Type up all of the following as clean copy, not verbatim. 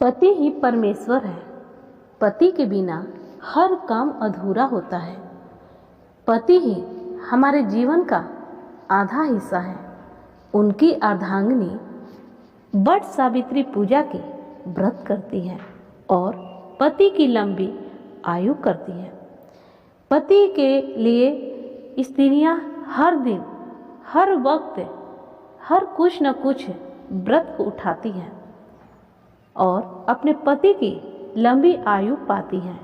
पति ही परमेश्वर है। पति के बिना हर काम अधूरा होता है। पति ही हमारे जीवन का आधा हिस्सा है। उनकी अर्धांगिनी वट सावित्री पूजा के व्रत करती है और पति की लंबी आयु करती है। पति के लिए स्त्रियां हर दिन हर वक्त हर कुछ न कुछ व्रत को उठाती हैं और अपने पति की लंबी आयु पाती हैं,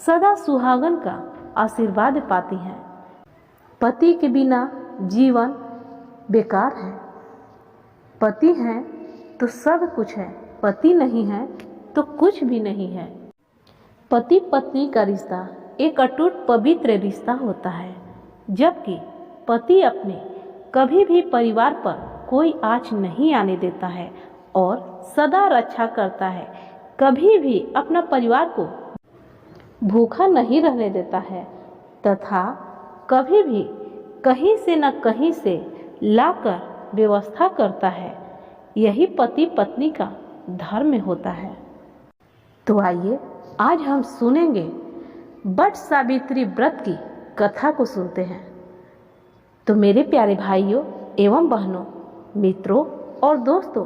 सदा सुहागन का आशीर्वाद पाती हैं। पति के बिना जीवन बेकार है। पति है तो सब कुछ है, पति नहीं है तो कुछ भी नहीं है। पति पत्नी का रिश्ता एक अटूट पवित्र रिश्ता होता है, जबकि पति अपने कभी भी परिवार पर कोई आँच नहीं आने देता है और सदा रक्षा करता है। कभी भी अपना परिवार को भूखा नहीं रहने देता है तथा कभी भी कहीं से न कहीं से लाकर व्यवस्था करता है। यही पति पत्नी का धर्म होता है। तो आइए आज हम सुनेंगे वट सावित्री व्रत की कथा को सुनते हैं। तो मेरे प्यारे भाइयों एवं बहनों, मित्रों और दोस्तों,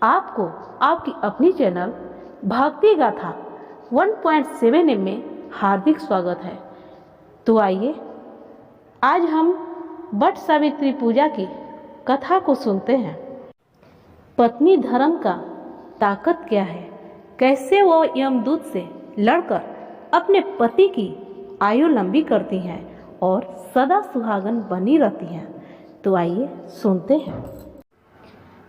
आपको आपकी अपनी चैनल भक्ति गाथा 1.7 में हार्दिक स्वागत है। तो आइए आज हम वट सावित्री पूजा की कथा को सुनते हैं। पत्नी धर्म का ताकत क्या है, कैसे वो यमदूत से लड़कर अपने पति की आयु लंबी करती हैं और सदा सुहागन बनी रहती हैं। तो आइए सुनते हैं।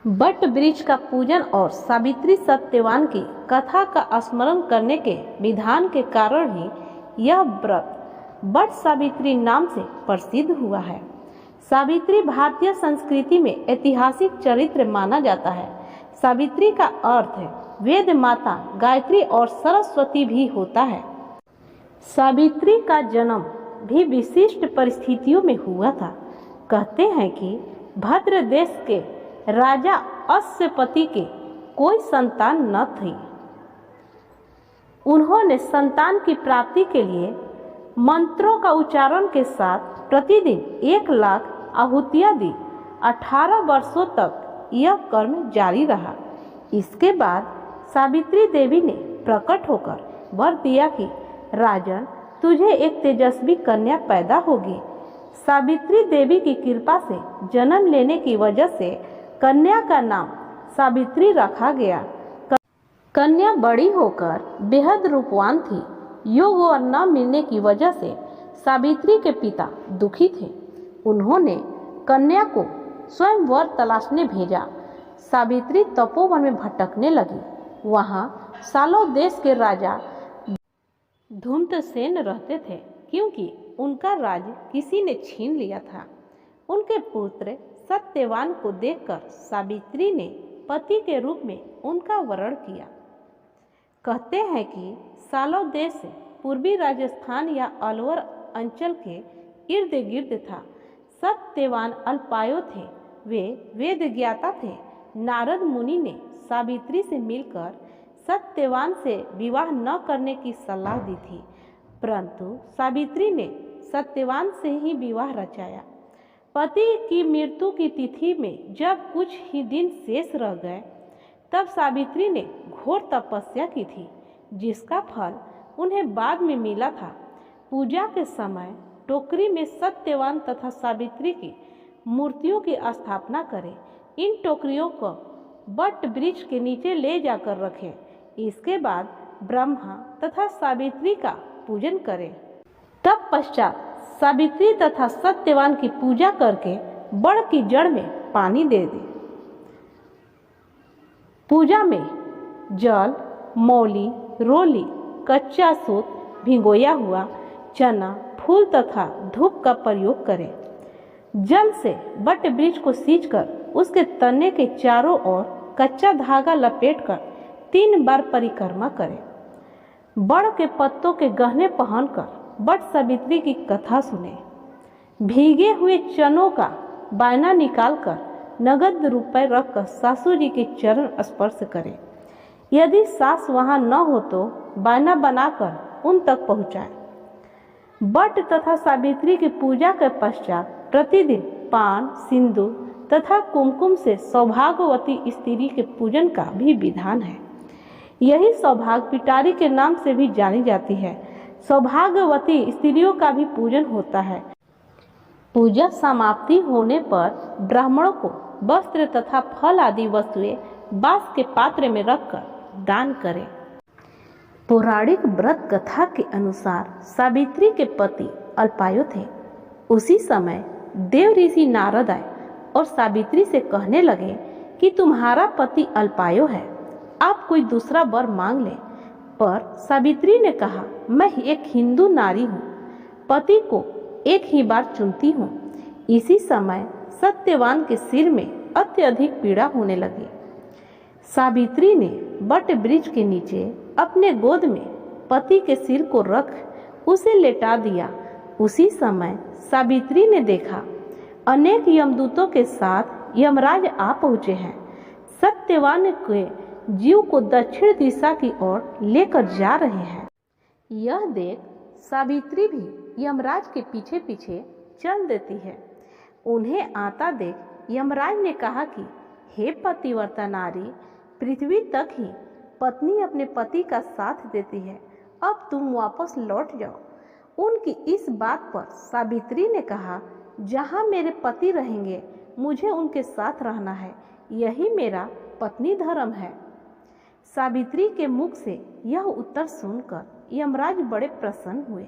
वट वृक्ष का पूजन और सावित्री सत्यवान की कथा का स्मरण करने के विधान के कारण ही यह व्रत वट सावित्री नाम से प्रसिद्ध हुआ है। सावित्री भारतीय संस्कृति में ऐतिहासिक चरित्र माना जाता है। सावित्री का अर्थ वेद माता, गायत्री और सरस्वती भी होता है। सावित्री का जन्म भी विशिष्ट परिस्थितियों में हुआ था। कहते हैं कि भद्र देश के राजा अश्वपति के कोई संतान न थी। उन्होंने संतान की प्राप्ति के लिए मंत्रों का उच्चारण के साथ प्रतिदिन 1,00,000 आहुतियाँ दी। 18 वर्षों तक यह कर्म जारी रहा। इसके बाद सावित्री देवी ने प्रकट होकर वर दिया कि राजन, तुझे एक तेजस्वी कन्या पैदा होगी। सावित्री देवी की कृपा से जन्म लेने की वजह से कन्या का नाम सावित्री रखा गया। कन्या बड़ी होकर बेहद रूपवान थी। योग वर न मिलने की वजह से सावित्री के पिता दुखी थे। उन्होंने कन्या को स्वयं वर तलाशने भेजा। सावित्री तपोवन में भटकने लगी। वहाँ सालों देश के राजा धूम्रसेन रहते थे, क्योंकि उनका राज्य किसी ने छीन लिया था। उनके पुत्र सत्यवान को देखकर सावित्री ने पति के रूप में उनका वरण किया। कहते हैं कि सालों देश पूर्वी राजस्थान या अलवर अंचल के इर्द गिर्द था। सत्यवान अल्पायु थे। वे वेद ज्ञाता थे। नारद मुनि ने सावित्री से मिलकर सत्यवान से विवाह न करने की सलाह दी थी, परंतु सावित्री ने सत्यवान से ही विवाह रचाया। पति की मृत्यु की तिथि में जब कुछ ही दिन शेष रह गए, तब सावित्री ने घोर तपस्या की थी, जिसका फल उन्हें बाद में मिला था। पूजा के समय टोकरी में सत्यवान तथा सावित्री की मूर्तियों की स्थापना करें। इन टोकरियों को वट वृक्ष के नीचे ले जाकर रखें। इसके बाद ब्रह्मा तथा सावित्री का पूजन करें। तब पश्चात सावित्री तथा सत्यवान की पूजा करके बड़ की जड़ में पानी दे दें। पूजा में जल, मौली, रोली, कच्चा सूत, भिगोया हुआ चना, फूल तथा धूप का प्रयोग करें। जल से वट वृक्ष को सींचकर उसके तने के चारों ओर कच्चा धागा लपेटकर 3 बार परिक्रमा करें। बड़ के पत्तों के गहने पहनकर वट सावित्री की कथा सुने। भीगे हुए चनों का बायना निकालकर नगद रुपए रखकर सासू जी के चरण स्पर्श करें। यदि सास वहां न हो तो बायना बनाकर उन तक पहुंचाएं। बट तथा सावित्री की पूजा के पश्चात प्रतिदिन पान, सिंदूर तथा कुमकुम से सौभाग्यवती स्त्री के पूजन का भी विधान है। यही सौभाग्य पिटारी के नाम से भी जानी जाती है। सौभाग्यवती स्त्रियों का भी पूजन होता है। पूजा समाप्ति होने पर ब्राह्मणों को वस्त्र तथा फल आदि वस्तुएं बांस के पात्र में रखकर दान करें। पौराणिक व्रत कथा के अनुसार सावित्री के पति अल्पायु थे। उसी समय देव ऋषि नारद आए और सावित्री से कहने लगे कि तुम्हारा पति अल्पायु है, आप कोई दूसरा वर मांग ले। पर सावित्री ने कहा, मैं एक हिंदू नारी हूँ, पति को एक ही बार चुनती हूँ। इसी समय सत्यवान के सिर में अत्यधिक पीड़ा होने लगी। सावित्री ने बट वृक्ष के नीचे अपने गोद में पति के सिर को रख उसे लेटा दिया। उसी समय सावित्री ने देखा अनेक यमदूतों के साथ यमराज आ पहुँचे हैं। सत्यवान के जीव को दक्षिण दिशा की ओर लेकर जा रहे हैं। यह देख सावित्री भी यमराज के पीछे पीछे चल देती है। उन्हें आता देख यमराज ने कहा कि हे पतिव्रता नारी, पृथ्वी तक ही पत्नी अपने पति का साथ देती है, अब तुम वापस लौट जाओ। उनकी इस बात पर सावित्री ने कहा, जहाँ मेरे पति रहेंगे मुझे उनके साथ रहना है, यही मेरा पत्नी धर्म है। सावित्री के मुख से यह उत्तर सुनकर यमराज बड़े प्रसन्न हुए।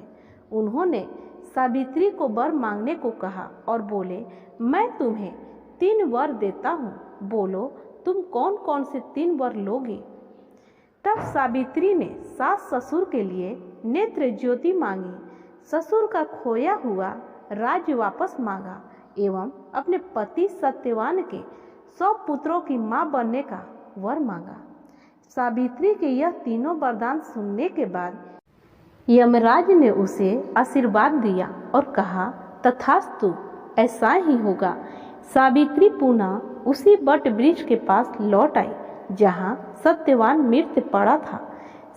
उन्होंने सावित्री को वर मांगने को कहा और बोले, मैं तुम्हें 3 वर देता हूँ, बोलो तुम कौन कौन से 3 वर लोगे। तब सावित्री ने सास ससुर के लिए नेत्र ज्योति मांगी, ससुर का खोया हुआ राज्य वापस मांगा एवं अपने पति सत्यवान के 100 पुत्रों की मां बनने का वर मांगा। सावित्री के यह तीनों वरदान सुनने के बाद यमराज ने उसे आशीर्वाद दिया और कहा, तथास्तु, ऐसा ही होगा। सावित्री पुनः उसी बट वृक्ष के पास लौट आई जहाँ सत्यवान मृत पड़ा था।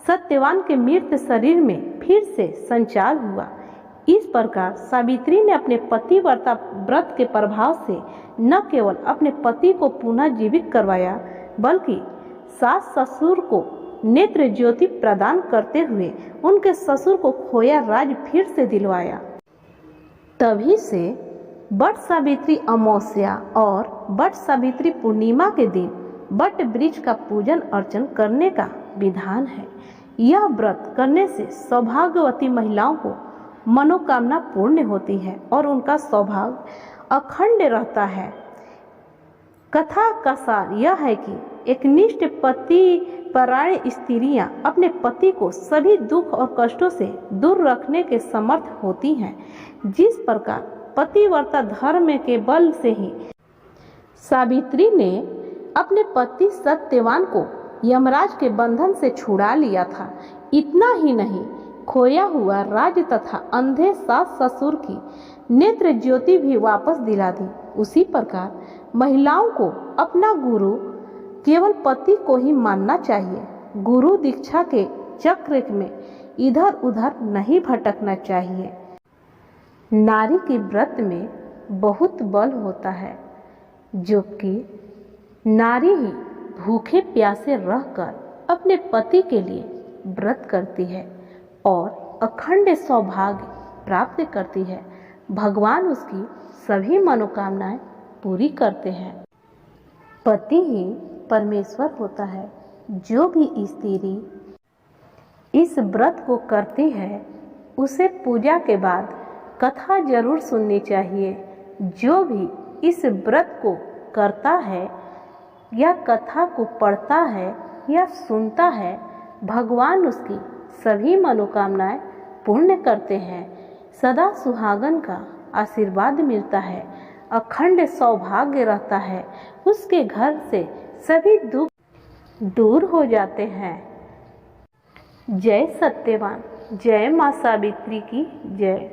सत्यवान के मृत शरीर में फिर से संचार हुआ। इस प्रकार सावित्री ने अपने पतिव्रता व्रत के प्रभाव से न केवल अपने पति को पुनः जीवित करवाया, बल्कि सास ससुर को नेत्र ज्योति प्रदान करते हुए उनके ससुर को खोया राज फिर से दिलवाया। तभी से बट सावित्री अमावस्या और बट सावित्री पूर्णिमा के दिन बट वृक्ष का पूजन अर्चन करने का विधान है। यह व्रत करने से सौभाग्यवती महिलाओं को मनोकामना पूर्ण होती है और उनका सौभाग्य अखंड रहता है। कथा का सार यह है कि एक निष्ठ पति परायण स्त्रियां अपने पति को सभी दुख और कष्टों से दूर रखने के समर्थ होती हैं। जिस प्रकार पतिव्रता धर्म के बल से ही सावित्री ने अपने पति सत्यवान को यमराज के बंधन से छुड़ा लिया था, इतना ही नहीं, खोया हुआ राज्य तथा अंधे सास ससुर की नेत्र ज्योति भी वापस दिला दी। उसी प्रकार महिलाओं को अपना गुरु केवल पति को ही मानना चाहिए। गुरु दीक्षा के चक्र में इधर उधर नहीं भटकना चाहिए। नारी के व्रत में बहुत बल होता है, जो कि नारी ही भूखे प्यासे रहकर अपने पति के लिए व्रत करती है और अखंड सौभाग्य प्राप्त करती है। भगवान उसकी सभी मनोकामनाएं पूरी करते हैं। पति ही परमेश्वर होता है। जो भी स्त्री इस व्रत को करती है उसे पूजा के बाद कथा जरूर सुननी चाहिए। जो भी इस व्रत को करता है या कथा को पढ़ता है या सुनता है, भगवान उसकी सभी मनोकामनाएं पूर्ण करते हैं। सदा सुहागन का आशीर्वाद मिलता है, अखंड सौभाग्य रहता है, उसके घर से सभी दुख दूर हो जाते हैं। जय सत्यवान, जय मां सावित्री की जय।